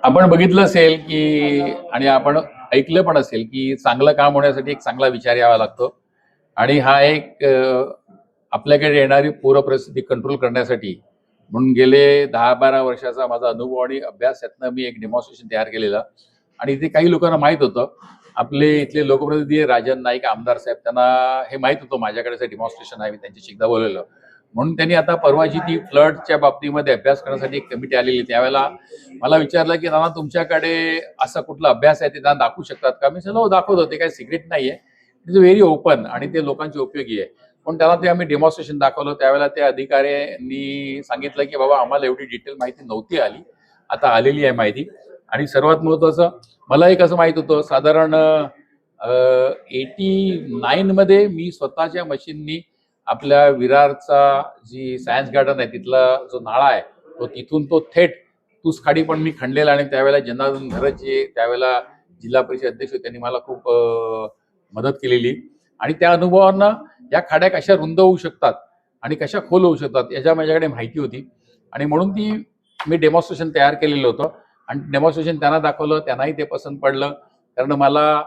आपण बघितलं असेल की आणि आपण ऐकलं पण असेल की चांगलं काम होण्यासाठी एक चांगला विचार यावा लागतो आणि हा एक आपल्याकडे येणारी पूर परिस्थिती कंट्रोल करण्यासाठी म्हणून गेले 10-12 वर्षाचा माझा अनुभव आणि अभ्यास यातनं मी एक डेमॉन्स्ट्रेशन तयार केलेलं आणि ते काही लोकांना माहित होतं. आपले इथले लोकप्रतिनिधी राजन नाईक आमदार साहेब त्यांना हे माहित होतं माझ्याकडे डेमॉन्स्ट्रेशन आहे. मी त्यांच्याशी एकदा बोललेलं म्हणून त्यांनी आता परवाची ती फ्लडच्या बाबतीमध्ये अभ्यास करण्यासाठी एक कमिटी आलेली. त्यावेळेला मला विचारलं की नाना तुमच्याकडे असा कुठला अभ्यास आहे ते त्यांना दाखवू शकतात का? मी सांगितलं हो दाखवतो, ते काही सिक्रेट नाहीये, इट इज व्हेरी ओपन आणि ते लोकांच्या उपयोगी आहे. पण त्याला ते आम्ही डेमॉन्स्ट्रेशन दाखवलं. त्यावेळेला त्या अधिकाऱ्यांनी सांगितलं की बाबा आम्हाला एवढी डिटेल माहिती नव्हती आली, आता आलेली आहे माहिती. आणि सर्वात महत्वाचं मला एक असं माहित होतं साधारण 89 मध्ये मी स्वतःच्या मशीननी आपल्या विरारचा जी सायन्स गार्डन आहे तिथला जो नाळा आहे तो तिथून तो थेट तूस खाडी पण मी खणलेला आणि त्यावेळेला जनार्दन घरत जे त्यावेळेला जिल्हा परिषद अध्यक्ष होते त्यांनी मला खूप मदत केलेली आणि त्या अनुभवांना या खाड्या कशा रुंद होऊ शकतात आणि कशा खोल होऊ शकतात याच्या माझ्याकडे माहिती होती आणि म्हणून ती मी डेमॉन्स्ट्रेशन तयार केलेलं होतं आणि डेमॉन्स्ट्रेशन त्यांना दाखवलं. त्यांनाही ते पसंत पडलं कारण मला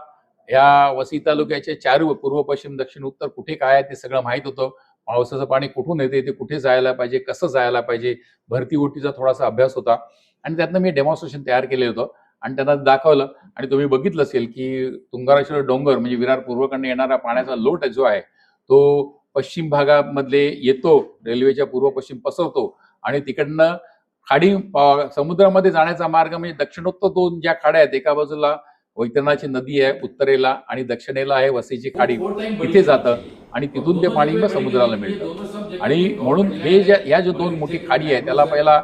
या वसई तालुक्याचे 4 पूर्व पश्चिम दक्षिण उत्तर कुठे काय आहे ते सगळं माहित होतं. पावसाचं पाणी कुठून येते, ते कुठे जायला पाहिजे, कसं जायला पाहिजे, भरती ओटीचा थोडासा अभ्यास होता आणि त्यातनं मी डेमॉन्स्ट्रेशन तयार केलेलं होतं आणि त्यांना दाखवलं. आणि तुम्ही बघितलं असेल की तुंगारेश्वर डोंगर म्हणजे विरार पूर्वकडनं येणारा पाण्याचा लोट जो आहे तो पश्चिम भागामधले येतो, रेल्वेच्या पूर्व पश्चिम पसरतो आणि तिकडनं खाडी समुद्रामध्ये जाण्याचा मार्ग म्हणजे दक्षिणोत्तर 2 ज्या खाड्या आहेत, एका बाजूला वैतरणाची नदी आहे उत्तरेला आणि दक्षिणेला आहे वसईची खाडी, इथे जातं आणि तिथून ते पाणी मग समुद्राला मिळतं. आणि म्हणून हे या जो 2 मोठी खाडी आहे त्याला पहिला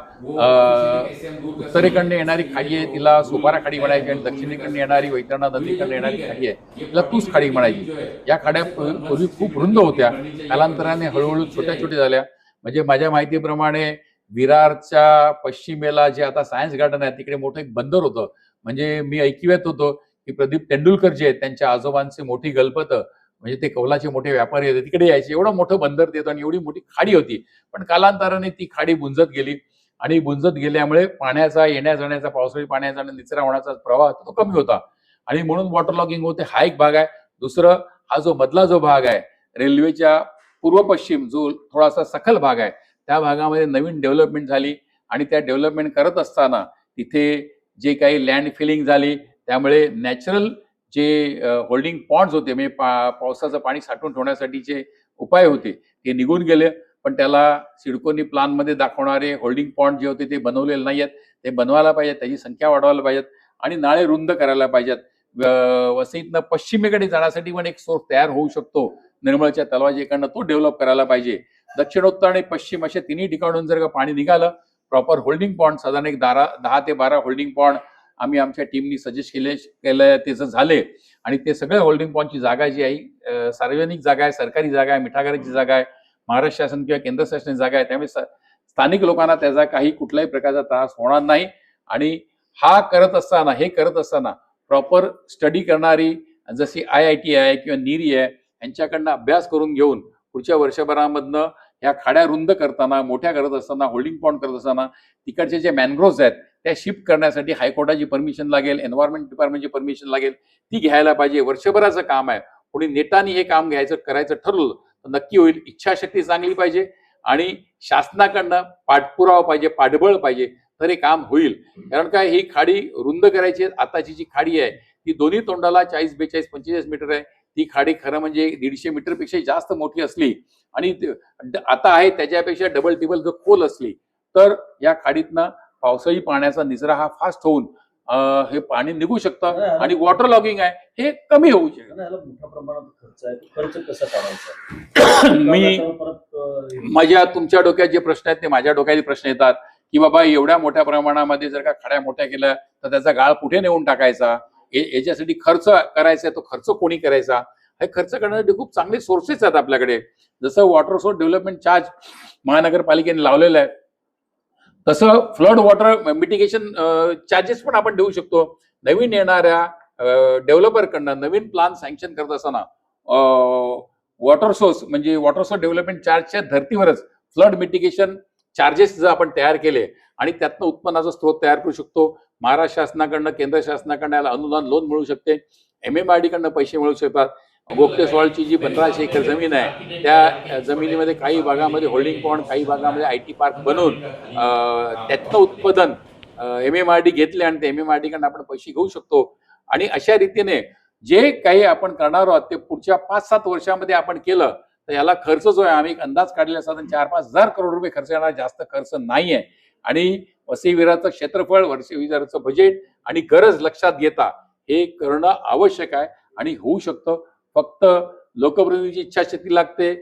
उत्तरेकडनं येणारी खाडी आहे तिला सोपारा खाडी म्हणायची आणि दक्षिणेकडनं येणारी वैतरणा नदीकडनं येणारी खाडी आहे तिला तूस खाडी म्हणायची. या खाड्या पूर्वी खूप रुंद होत्या, कालांतराने हळूहळू छोट्या छोट्या झाल्या. म्हणजे माझ्या माहितीप्रमाणे विरारच्या पश्चिमेला जे आता सायन्स गार्डन आहे तिकडे मोठं एक बंदर होतं. म्हणजे मी ऐकिवात होतो की प्रदीप तेंडुलकर जे आहेत त्यांच्या आजोबांचे मोठी गलपत म्हणजे ते कौलाचे मोठे व्यापारी होते तिकडे यायचे. एवढं मोठं बंदर देतो आणि एवढी मोठी खाडी होती. पण कालांतराने ती खाडी बुंजत गेली आणि बुंजत गेल्यामुळे पाण्याचा येण्या जाण्याचा पावसाळी पाण्याचा आणि निचरा होण्याचा प्रवाह तो कमी होता आणि म्हणून वॉटर लॉगिंग होते. हा एक भाग आहे. दुसरं हा जो मधला जो भाग आहे रेल्वेच्या पूर्व पश्चिम जो थोडासा सखल भाग आहे त्या भागामध्ये नवीन डेव्हलपमेंट झाली आणि त्या डेव्हलपमेंट करत असताना तिथे जे काही लँड फिलिंग झाली त्यामुळे नॅचरल जे होल्डिंग पॉन्ड्स होते म्हणजे पावसाचं पाणी साठवून ठेवण्यासाठीचे उपाय होते ते निघून गेले. पण त्याला सिडकोनी प्लानमध्ये दाखवणारे होल्डिंग पॉन्ड जे होते ते बनवलेले नाही आहेत. ते बनवायला पाहिजेत, त्याची संख्या वाढवायला पाहिजेत आणि नाळे रुंद करायला पाहिजेत. वसईतनं पश्चिमेकडे जाण्यासाठी पण एक सोर्स तयार होऊ शकतो निर्मळच्या तलावाजीकडनं, तो डेव्हलप करायला पाहिजे. दक्षिणोत्तर आणि पश्चिम अशा तिन्ही ठिकाणून जर का पाणी निघालं प्रॉपर होल्डिंग पॉन्ड साधारण एक 10 ते 12 होल्डिंग पॉन्ड आम्ही आमच्या टीमनी सजेस्ट केलं त्याचं झाले आणि ते सगळ्या होल्डिंग पॉईंटची जागा जी आहे सार्वजनिक जागा आहे, सरकारी जागा आहे, मिठागराची जागा आहे, महाराष्ट्र शासन किंवा केंद्र शासनाची जागा आहे. त्यामुळे स्थानिक लोकांना त्याचा काही कुठलाही प्रकारचा त्रास होणार नाही. आणि हे करत असताना प्रॉपर स्टडी करणारी जशी IIT आहे किंवा नीरी आहे यांच्याकडनं अभ्यास करून घेऊन पुढच्या वर्षभरामधनं ह्या खाड्या रुंद करताना मोठ्या करत असताना होल्डिंग पॉन्ड करत असताना तिकडचे जे मॅनग्रोव्ज आहेत त्या शिफ्ट करण्यासाठी हायकोर्टाची परमिशन लागेल, एन्व्हायरमेंट डिपार्टमेंटची परमिशन लागेल, ती घ्यायला पाहिजे. वर्षभराचं काम आहे. कोणी नेटाने हे काम करायचं ठरवलं तर नक्की होईल. इच्छाशक्ती चांगली पाहिजे आणि शासनाकडनं पाठपुरावा पाहिजे, पाठबळ पाहिजे, तर हे काम होईल. कारण काय ही खाडी रुंद करायची आताची जी खाडी आहे ती दोन्ही तोंडाला 40, 42, 45 मीटर आहे. ती खाडी खरं म्हणजे 150 मीटरपेक्षा जास्त मोठी असली आणि आता आहे त्याच्यापेक्षा डबल टिबल जर खोल असली तर या खाडीतनं पावसाळी पाण्याचा निचरा हा फास्ट होऊन हे पाणी निघू शकतं आणि वॉटर लॉगिंग आहे हे कमी होऊ शकतं. मोठ्या प्रमाणात खर्च आहे, खर्च कसा टाळायचा? तुमच्या डोक्यात जे प्रश्न आहेत ते माझ्या डोक्यात प्रश्न येतात की बाबा एवढ्या मोठ्या प्रमाणामध्ये जर का खाड्या मोठ्या केल्या तर त्याचा गाळ कुठे नेऊन टाकायचा, याच्यासाठी खर्च करायचा तो खर्च कोणी करायचा. हे खर्च करण्यासाठी खूप चांगले सोर्सेस आहेत आपल्याकडे. जसं वॉटर सोर्स डेव्हलपमेंट चार्ज महानगरपालिकेने लावलेलं आहे तसं फ्लड वॉटर मिटिगेशन चार्जेस पण आपण देऊ शकतो. नवीन येणाऱ्या डेव्हलपरकडनं नवीन प्लान सँक्शन करत असताना वॉटर सोर्स डेव्हलपमेंट चार्जच्या धर्तीवरच फ्लड मिटिगेशन चार्जेस जर आपण तयार केले आणि त्यातनं उत्पन्नाचा स्रोत तयार करू शकतो. महाराष्ट्र शासनाकडनं केंद्र शासनाकडनं याला अनुदान लोन मिळू शकते, MMRD कडनं पैसे मिळू शकतात. गोगटे सॉल्टची जी 1500 एकर जमीन आहे त्या जमिनीमध्ये काही भागामध्ये होल्डिंग पॉइंट, काही भागामध्ये IT पार्क बनवून त्यातनं उत्पादन MMRD घेतले आणि ते MMRD कडनं आपण पैसे घेऊ शकतो. आणि अशा रीतीने जे काही आपण करणार आहोत ते पुढच्या 5-7 वर्षामध्ये आपण केलं तर याला खर्च जो आहे आम्ही एक अंदाज काढलेला साधारण 4-5 हजार करोड रुपये खर्च येणार, जास्त खर्च नाहीये. आणि वसई विरारचं क्षेत्रफळ, वसई विरारचं बजेट आणि गरज लक्षात घेता हे करणं आवश्यक आहे आणि होऊ शकतं. फक्त लोकप्रतिनिधीची इच्छाशक्ती लागते,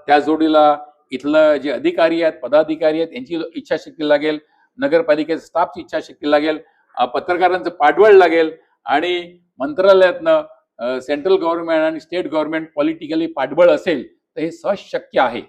त्या जोडीला इथलं जे अधिकारी आहेत, पदाधिकारी आहेत यांची इच्छाशक्ती लागेल, नगरपालिकेच्या स्टाफची इच्छाशक्ती लागेल, पत्रकारांचं पाठबळ लागेल आणि मंत्रालयातनं सेंट्रल गव्हर्नमेंट आणि स्टेट गव्हर्नमेंट पॉलिटिकली पाठबळ असेल तर हे सहज शक्य आहे.